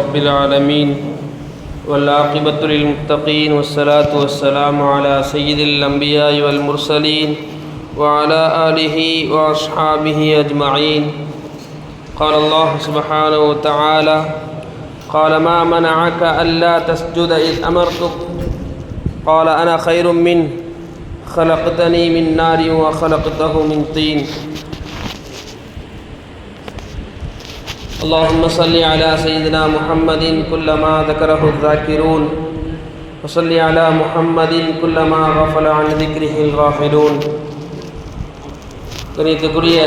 رب العالمين والعاقبة للمتقين والصلاة والسلام على سيد الأنبياء والمرسلين وعلى آله وأصحابه أجمعين. قال الله سبحانه وتعالى: قال ما منعك ألا تسجد إذ أمرتك قال أنا خير منه خلقتني من نار وخلقته من طين. اللهم صل على سيدنا محمد كلما ذكره الذاكرون وصل على محمد كلما غفل عن ذكره الغافلون. கணியத்துக்குரிய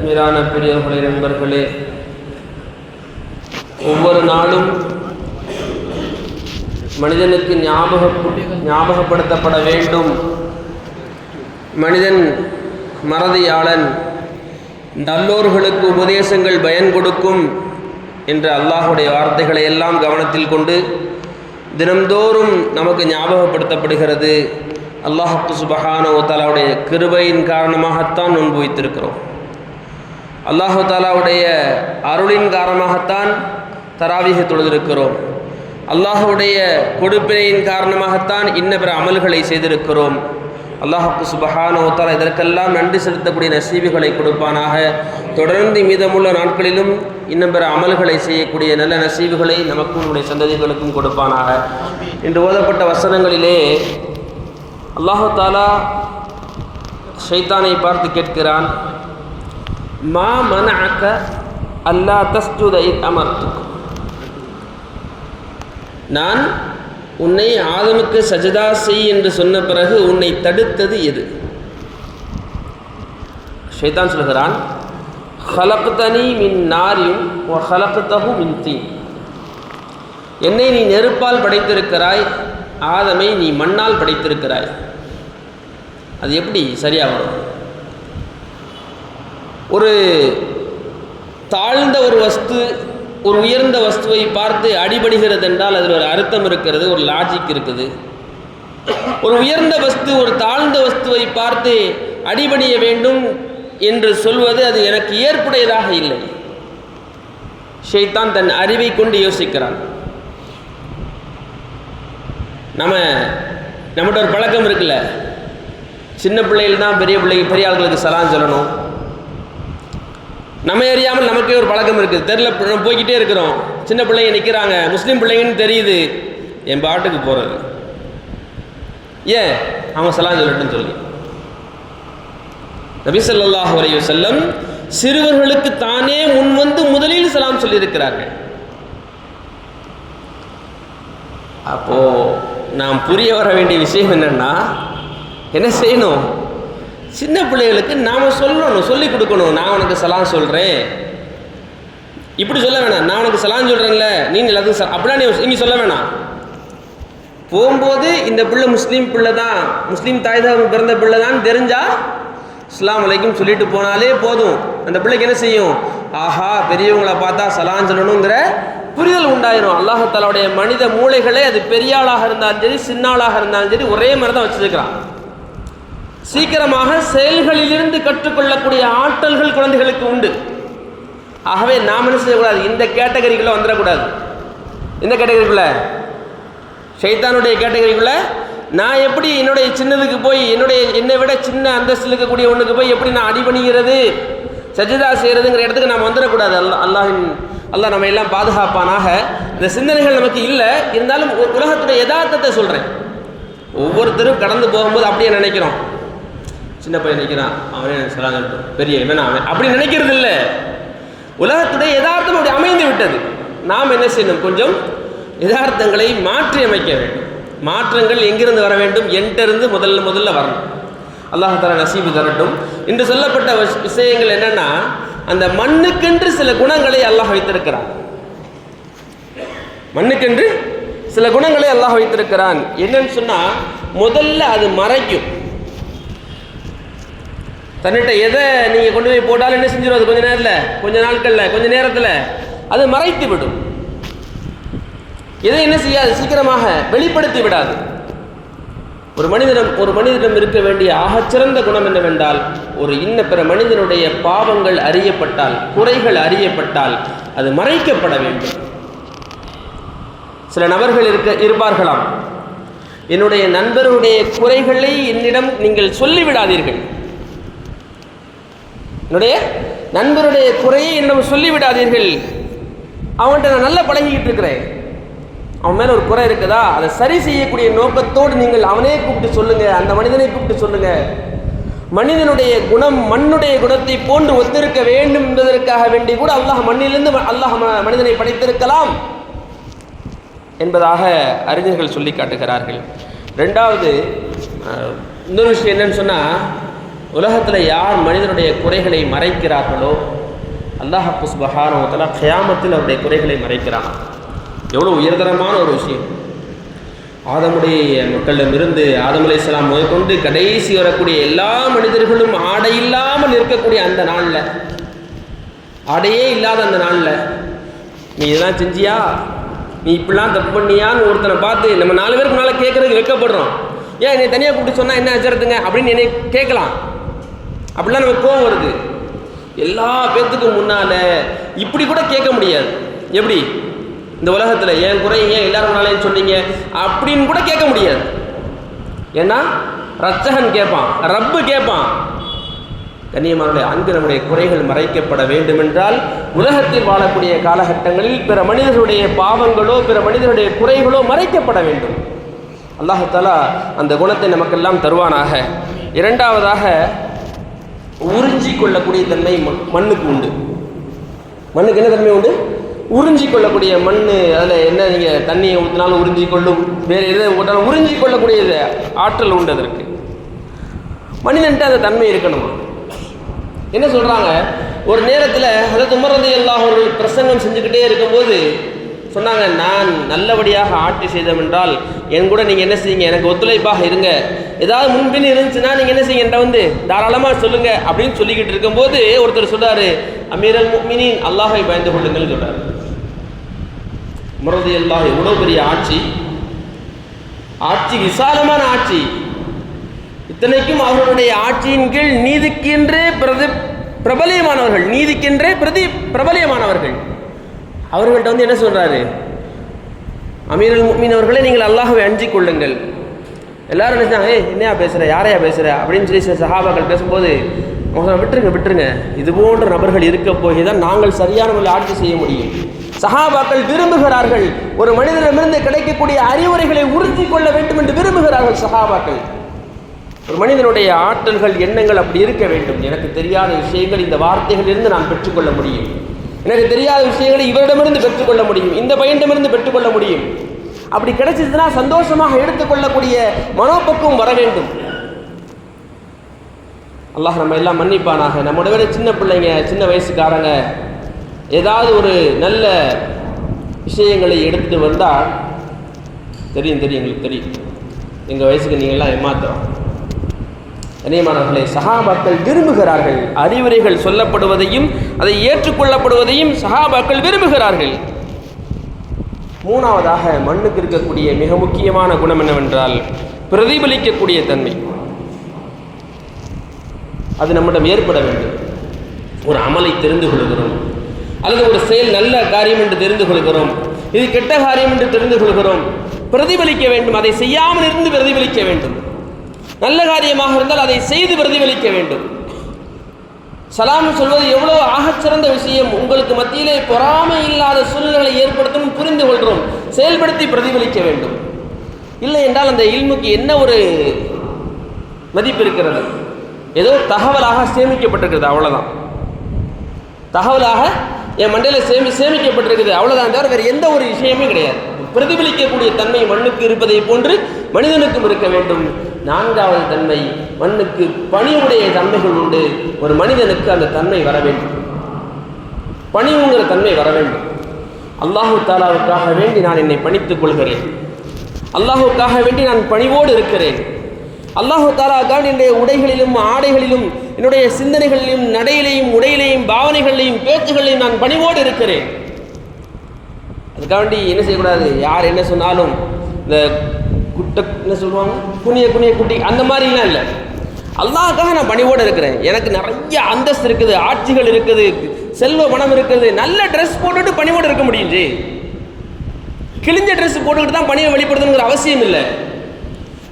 மீரான பெரியவர்களே, நண்பர்களே, ஒவ்வொரு நாளும் மனிதனுக்கு ஞாபகப்படுத்தப்பட வேண்டும். மனிதன் மறதியாளன், நல்லோர்களுக்கு உபதேசங்கள் பயன் கொடுக்கும் என்ற அல்லாஹுடைய வார்த்தைகளை எல்லாம் கவனத்தில் கொண்டு தினம்தோறும் நமக்கு ஞாபகப்படுத்தப்படுகிறது. அல்லாஹ் சுப்ஹானஹு வ தஆலாவுடைய கிருபையின் காரணமாகத்தான் நோன்பு வைத்திருக்கிறோம். அல்லாஹ் தஆலாவுடைய அருளின் காரணமாகத்தான் தராவீஹ் தொழுதிருக்கிறோம். அல்லாஹுடைய கொடுப்பினையின் காரணமாகத்தான் இன்ன பிற அமல்களை செய்திருக்கிறோம். அல்லாஹ் சுப்ஹானஹு வ தஆலா இதற்கெல்லாம் நன்றி செலுத்தக்கூடிய நசீபுகளை கொடுப்பானாக. தொடர்ந்து மீதமுள்ள நாட்களிலும் இன்னும் பிற அமல்களை செய்யக்கூடிய நல்ல நசீபுகளை நமக்கும் நம்முடைய சந்ததிகளுக்கும் கொடுப்பானாக. இன்று ஓதப்பட்ட வசனங்களிலே அல்லாஹ் தஆலா ஷைத்தானை பார்த்து கேட்கிறான், மா மனஅக அல்லா தஸ்ஜுத இத் அமர்துக். நான் உன்னை ஆதமுக்கு சஜதா செய் என்று சொன்ன பிறகு உன்னை தடுத்தது எது? ஷைத்தான் சொல்கிறான், ஹலக்தனி மின் நாரியும் வ ஹலக்தஹு மின் தீன். என்னை நீ நெருப்பால் படைத்திருக்கிறாய், ஆதமை நீ மண்ணால் படைத்திருக்கிறாய். அது எப்படி சரியா வரும்? ஒரு தாழ்ந்த ஒரு வஸ்து ஒரு உயர்ந்த வஸ்துவை பார்த்து அடிபடுகிறது என்றால் அதில் ஒரு அர்த்தம் இருக்கிறது, ஒரு லாஜிக் இருக்குது. ஒரு உயர்ந்த வஸ்து ஒரு தாழ்ந்த வஸ்துவை பார்த்து அடிபணிய வேண்டும் என்று சொல்வது அது எனக்கு ஏற்புடையதாக இல்லை. ஷைத்தான் தன் அறிவை கொண்டு யோசிக்கிறான். நம்மகிட்ட ஒரு பழக்கம் இருக்குல்ல, சின்ன பிள்ளைகள் தான் பெரிய ஆளுகளுக்கு சலாம் சொல்லணும். நம்ம அறியாமல் நமக்கே ஒரு பழக்கம் இருக்குது. தெருல போய்கிட்டே இருக்கிறோம், சின்ன பிள்ளைங்க நிற்கிறாங்க, முஸ்லீம் பிள்ளைங்கன்னு தெரியுது, என் பாட்டுக்கு போகிறது. ஏன்? அவங்க சலாம் சொல்லட்டுன்னு சொல்லி. நபி ஸல்லல்லாஹு அலைஹி வஸல்லம் சிறுவர்களுக்கு தானே முன் வந்து முதலில் சலாம் சொல்லியிருக்கிறார்கள். அப்போ நாம் புரிய வர வேண்டிய விஷயம் என்னன்னா, என்ன செய்யணும்? சின்ன பிள்ளைகளுக்கு நாம் சொல்லணும், சொல்லிக் கொடுக்கணும். நான் உனக்கு சலாம் சொல்கிறேன், இப்படி சொல்ல வேணாம். நான் உனக்கு சலாம் சொல்கிறேன்ல, நீ எல்லாத்துக்கும் அப்படின்னா நீ சொல்ல வேணாம். போகும்போது இந்த பிள்ளை முஸ்லீம் பிள்ளை தான், முஸ்லீம் தாய் தான் பிறந்த பிள்ளை தான் தெரிஞ்சால் அஸ்ஸலாமு அலைக்கும் சொல்லிட்டு போனாலே போதும். அந்த பிள்ளைக்கு என்ன செய்யும்? ஆஹா, பெரியவங்களை பார்த்தா சலாம் சொல்லணுங்கிற புரிதல் உண்டாயிரும். அல்லாஹ் தஆலாவுடைய மனித மூளைகளே அது பெரிய ஆளாக இருந்தாலும் சரி சின்ன ஆளாக இருந்தாலும் சரி ஒரே மாதிரி தான் வச்சிருக்கிறான். சீக்கிரமாக செயல்களிலிருந்து கற்றுக்கொள்ளக்கூடிய ஆற்றல்கள் குழந்தைகளுக்கு உண்டு. ஆகவே நாம் என்ன செய்யக்கூடாது? இந்த கேட்டகரிக்குள்ளே வந்துடக்கூடாது. இந்த கேட்டகரிக்குள்ள, ஷைத்தானுடைய கேட்டகரிக்குள்ள நான் எப்படி என்னுடைய சின்னதுக்கு போய் என்னை விட சின்ன அந்தஸ்தில் இருக்கக்கூடிய ஒன்றுக்கு போய் எப்படி நான் அடிபணிகிறது சஜிதா செய்கிறதுங்கிற இடத்துக்கு நாம் வந்துடக்கூடாது. அல்லாஹ் நம்ம எல்லாம் பாதுகாப்பானாக. இந்த சிந்தனைகள் நமக்கு இல்லை. இருந்தாலும் உலகத்துடைய யதார்த்தத்தை சொல்கிறேன். ஒவ்வொருத்தரும் கடந்து போகும்போது அப்படியே நினைக்கிறோம், சின்ன பையன் நிற்கிறான், அவனே சலாம் சொல்லட்டும், பெரிய இவன் அவன், அப்படி நினைக்கிறது இல்லை. உலகத்துடைய யதார்த்தம் அப்படி அமைந்து விட்டது. நாம் என்ன செய்யணும்? கொஞ்சம் யதார்த்தங்களை மாற்றி அமைக்க வேண்டும். மாற்றங்கள் எங்கிருந்து வர வேண்டும்? என்கிட்ட முதல்ல வரணும். அல்லாஹ் தஆலா நசீபு தரட்டும். இன்று சொல்லப்பட்ட விஷயங்கள் என்னன்னா, அந்த மண்ணுக்கென்று சில குணங்களை அல்லாஹ் வைத்திருக்கிறான். மண்ணுக்கென்று சில குணங்களை அல்லாஹ் வைத்திருக்கிறான். என்னன்னு சொன்னா, முதல்ல அது மறைக்கும். தன்னிட்ட எதை நீங்கள் கொண்டு போய் போட்டாலும் என்ன செஞ்சிடும்? அது கொஞ்ச நேரத்தில், கொஞ்ச நாட்களில், கொஞ்ச நேரத்தில் அது மறைத்து விடும். எதை என்ன செய்யாது? சீக்கிரமாக வெளிப்படுத்தி விடாது. ஒரு மனிதனிடம் இருக்க வேண்டிய ஆகச்சிறந்த குணம் என்னவென்றால், ஒரு இன்ன பிற மனிதனுடைய பாவங்கள் அறியப்பட்டால், குறைகள் அறியப்பட்டால் அது மறைக்கப்பட வேண்டும். சில நபர்கள் இருப்பார்களாம், என்னுடைய நண்பருடைய குறைகளை என்னிடம் நீங்கள் சொல்லிவிடாதீர்கள், என்னுடைய நண்பருடைய குறையை என்னிடம் சொல்லிவிடாதீர்கள், அவன்கிட்ட நான் நல்லா பழகிக்கிட்டு இருக்கிறேன், அவன் மேலே ஒரு குறை இருக்குதா, அதை சரி செய்யக்கூடிய நோக்கத்தோடு நீங்கள் அவனே கூப்பிட்டு சொல்லுங்க, அந்த மனிதனை கூப்பிட்டு சொல்லுங்க. மனிதனுடைய குணம் மண்ணுடைய குணத்தை போன்று ஒத்திருக்க வேண்டும் என்பதற்காக வேண்டி கூட அல்லாஹ் மண்ணிலிருந்து மனிதனை படைத்திருக்கலாம் என்பதாக அறிஞர்கள் சொல்லி காட்டுகிறார்கள். ரெண்டாவது இன்னொரு விஷயம் என்னன்னு சொன்னால், உலகத்தில் யார் மனிதனுடைய குறைகளை மறைக்கிறார்களோ அல்லாஹ் சுப்ஹானஹு வ தஆலா கியாமத்தில் அவருடைய குறைகளை மறைக்கிறான். எவ்வளோ உயர்தரமான ஒரு விஷயம். ஆதமுடைய மக்களிடமிருந்து ஆதம் அலைஹிஸ்ஸலாம் முதற்கொண்டு கடைசி வரக்கூடிய எல்லா மனிதர்களும் ஆடை இல்லாமல் இருக்கக்கூடிய அந்த நாளில், ஆடையே இல்லாத அந்த நாளில் நீ இதெல்லாம் செஞ்சியா, நீ இப்படிலாம் தப்பு பண்ணியான்னு ஒருத்தனை பார்த்து நம்ம 4 பேருக்கு முன்னால் கேட்குறதுக்கு வெட்கப்படுறோம். ஏன் என்னை தனியாக கூப்பிட்டு சொன்னால் என்ன அஜரத்துங்க அப்படின்னு என்னை கேட்கலாம். அப்படிலாம் நமக்கு கோவம் வருது. எல்லா பேர்த்துக்கும் முன்னால் இப்படி கூட கேட்க முடியாது. எப்படி இந்த உலகத்தில் என் குறை ஏன் எல்லாரும் முன்னாலேன்னு சொன்னீங்க அப்படின்னு கூட கேட்க முடியாது. ஏன்னா ரச்சகன் கேட்பான், ரப்பு கேட்பான். கண்ணியமானவர்களே, அங்கு நம்முடைய குறைகள் மறைக்கப்பட வேண்டுமென்றால் உலகத்தில் வாழக்கூடிய காலகட்டங்களில் பிற மனிதர்களுடைய பாவங்களோ பிற மனிதர்களுடைய குறைகளோ மறைக்கப்பட வேண்டும். அல்லாஹ் தஆலா அந்த குணத்தை நமக்கெல்லாம் தருவானாக. இரண்டாவதாக, உறிஞ்சி கொள்ளக்கூடிய தன்மை மண்ணுக்கு உண்டு. மண்ணுக்கு என்ன தன்மை உண்டு? உறிஞ்சி கொள்ளக்கூடிய மண். அதில் என்ன நீங்கள் தண்ணியை ஊற்றினாலும் உறிஞ்சி கொள்ளும், வேறு எதை ஊற்றினாலும் உறிஞ்சி கொள்ளக்கூடிய ஆற்றல் உண்டு. அதற்கு மனிதன்ட்டு அந்த தன்மை இருக்கணுமா? என்ன சொல்கிறாங்க, ஒரு நேரத்தில் ஹஜ்ரத் உமர் ரலியல்லாஹு அவர்கள் பிரசங்கம் செஞ்சுக்கிட்டே இருக்கும்போது சொன்னாங்க, நான் நல்லபடியாக ஆட்சி செய்தோம் என்றால் என் கூட நீங்கள் என்ன செய்யுங்க, எனக்கு ஒத்துழைப்பாக இருங்க, ஏதாவது முன்பின் இருந்துச்சுன்னா நீங்கள் என்ன செய்யுங்க, என்கிட்ட வந்து தாராளமாக சொல்லுங்கள் அப்படின்னு சொல்லிக்கிட்டு இருக்கும்போது ஒருத்தர் சொல்கிறாரு, அமீரல் முஃமினீன், அல்லாஹை பயந்து கொள்ளுங்கள்னு சொல்கிறார். உமர் ரலியல்லாஹு எவ்வளோ பெரிய ஆட்சி, விசாலமான ஆட்சி. இத்தனைக்கும் அவர்களுடைய ஆட்சியின் கீழ் நீதிக்கென்றே பிரபலியமானவர்கள், பிரபலியமானவர்கள். அவர்கள்ட்ட வந்து என்ன சொல்றாரு, அமீருல் முஃமினீன் அவர்களே, நீங்கள் அல்லாஹ்வை அஞ்சிக் கொள்ளுங்கள். எல்லாரும் நினைச்சாங்க, என்னையா பேசுகிற, யாரையா பேசுகிற அப்படின்னு சொல்லி சில சஹாபாக்கள் பேசும்போது விட்டுருங்க, இது போன்ற நபர்கள் இருக்க போய் தான் நாங்கள் சரியான முறையில் ஆட்சி செய்ய முடியும். சஹாபாக்கள் விரும்புகிறார்கள், ஒரு மனிதனிடமிருந்து கிடைக்கக்கூடிய அறிவுரைகளை உறுதி கொள்ள வேண்டும் என்று விரும்புகிறார்கள் சஹாபாக்கள். ஒரு மனிதனுடைய ஆற்றல்கள், எண்ணங்கள் அப்படி இருக்க வேண்டும். எனக்கு தெரியாத விஷயங்கள் இந்த வார்த்தைகளிலிருந்து நான் பெற்றுக்கொள்ள முடியும், எனக்கு தெரியாத விஷயங்களை இவரிடமிருந்து பெற்றுக்கொள்ள முடியும், இந்த பையனிடமிருந்து பெற்றுக்கொள்ள முடியும். அப்படி கிடைச்சதுன்னா சந்தோஷமாக எடுத்துக்கொள்ளக்கூடிய மனோபக்குவம் வர வேண்டும். அல்லாஹ் நம்ம எல்லாம் மன்னிப்பானாக. நம்முடைய விட சின்ன பிள்ளைங்க, சின்ன வயசுக்காரங்க ஏதாவது ஒரு நல்ல விஷயங்களை எடுத்துட்டு வந்தால் தெரியும், எங்களுக்கு தெரியும், எங்கள் வயசுக்கு நீங்கள்லாம் ஏமாத்துறோம். கண்ணியமானவர்களே, சஹாபாக்கள் விரும்புகிறார்கள், அறிவுரைகள் சொல்லப்படுவதையும் அதை ஏற்றுக்கொள்ளப்படுவதையும் சஹாபாக்கள் விரும்புகிறார்கள். மூணாவதாக, மண்ணுக்கு இருக்கக்கூடிய மிக முக்கியமான குணம் என்னவென்றால் பிரதிபலிக்கக்கூடிய தன்மை. அது நம்மிடம் ஏற்பட வேண்டும். ஒரு அமலை தெரிந்து கொள்கிறோம், அல்லது ஒரு செயல் நல்ல காரியம் என்று தெரிந்து கொள்கிறோம், இது கெட்ட காரியம் என்று தெரிந்து கொள்கிறோம், பிரதிபலிக்க வேண்டும். அதை செய்யாமல் இருந்து பிரதிபலிக்க வேண்டும். நல்ல காரியமாக இருந்தால் அதை செய்து பிரதிபலிக்க வேண்டும். சலாம் சொல்வது எவ்வளோ ஆகச்சிறந்த விஷயம். உங்களுக்கு மத்தியிலே பொறாமை இல்லாத சூழ்நிலை ஏற்படுத்தணும், புரிந்து கொள்கிறோம், செயல்படுத்தி பிரதிபலிக்க வேண்டும். இல்லை என்றால் அந்த இல்முக்கு என்ன ஒரு மதிப்பு இருக்கிறது? ஏதோ தகவலாக சேமிக்கப்பட்டிருக்கிறது, அவ்வளோதான். தகவலாக என் மண்டையில் சேமிக்கப்பட்டிருக்குது, அவ்வளோதான், தவிர வேறு எந்த ஒரு விஷயமே கிடையாது. பிரதிபலிக்கக்கூடிய தன்மை மண்ணுக்கு இருப்பதை போன்று மனிதனுக்கும் இருக்க வேண்டும். நான்காவது தன்மை, மண்ணுக்கு பணிவுடைய தன்மைகள் உண்டு. ஒரு மனிதனுக்கு அந்த தன்மை வர வேண்டும், பணிவுங்கிற தன்மை வர வேண்டும். அல்லாஹு தாலாவுக்காக வேண்டி நான் என்னை பணித்துக் கொள்கிறேன், அல்லாஹுக்காக வேண்டி நான் பணிவோடு இருக்கிறேன், அல்லாஹு தாலாவுக்காக என்னுடைய உடைகளிலும் ஆடைகளிலும் என்னுடைய சிந்தனைகளிலும் நடையிலையும் உடையிலையும் பாவனைகளிலையும் பேச்சுகளிலையும் நான் பணிவோடு இருக்கிறேன். அதுக்காக வேண்டி என்ன செய்யக்கூடாது, யார் என்ன சொன்னாலும் இந்த குட்டை என்ன சொல்லுவாங்க, குனிய குட்டி அந்த மாதிரிலாம் இல்லை. அல்லாஹ்க்காக நான் பணிவோடு இருக்கிறேன். எனக்கு நிறைய அந்தஸ்து இருக்குது, ஆட்சிகள் இருக்குது, செல்வ பணம் இருக்குது, நல்ல ட்ரெஸ் போட்டுட்டு பணிவோடு இருக்க முடியும். கிழிஞ்ச ட்ரெஸ் போட்டுக்கிட்டு தான் பணிவை வெளிப்படுத்தணுங்கிற அவசியம் இல்லை.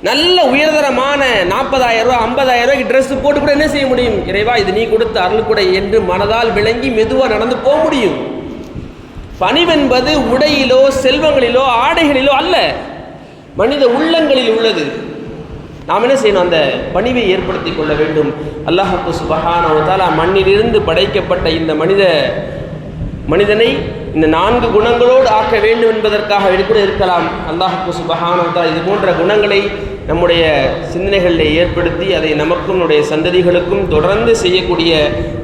நல்ல உயர்தரமான 40,000 ரூபா 50,000 ரூபாய்க்கு ட்ரெஸ் போட்டு கூட என்ன செய்ய முடியும்? இறைவா இது நீ கொடுத்த அருள்கொடை என்று மனதால் விளங்கி மெதுவாக நடந்து போக முடியும். பணிவென்பது உடையிலோ செல்வங்களிலோ ஆடைகளிலோ அல்ல, மனித உள்ளங்களில் உள்ளது. நாம் என்ன செய்யணும்? அந்த பணிவை ஏற்படுத்தி கொள்ள வேண்டும். அல்லாஹ் சுப்ஹானஹு வ தஆலா மண்ணிலிருந்து படைக்கப்பட்ட இந்த மனிதனை இந்த 4 குணங்களோடு ஆக்க வேண்டும் என்பதற்காக கூட இருக்கலாம். அல்லாஹ் சுப்ஹானஹு வ தஆலா இது போன்ற குணங்களை நம்முடைய சிந்தனைகளில் ஏற்படுத்தி அதை நமக்கும் நம்முடைய சந்ததிகளுக்கும் தொடர்ந்து செய்யக்கூடிய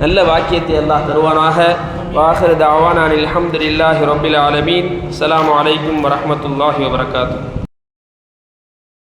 நல்ல வாக்கியத்தை அல்லாஹ் தருவானாக. வாஹிரு தஅவானா அல்ஹம்துலில்லாஹி ரப்பில் ஆலமீன். அஸ்ஸலாமு அலைக்கும் வரஹ்மத்துல்லாஹி வபரகாத்துஹு.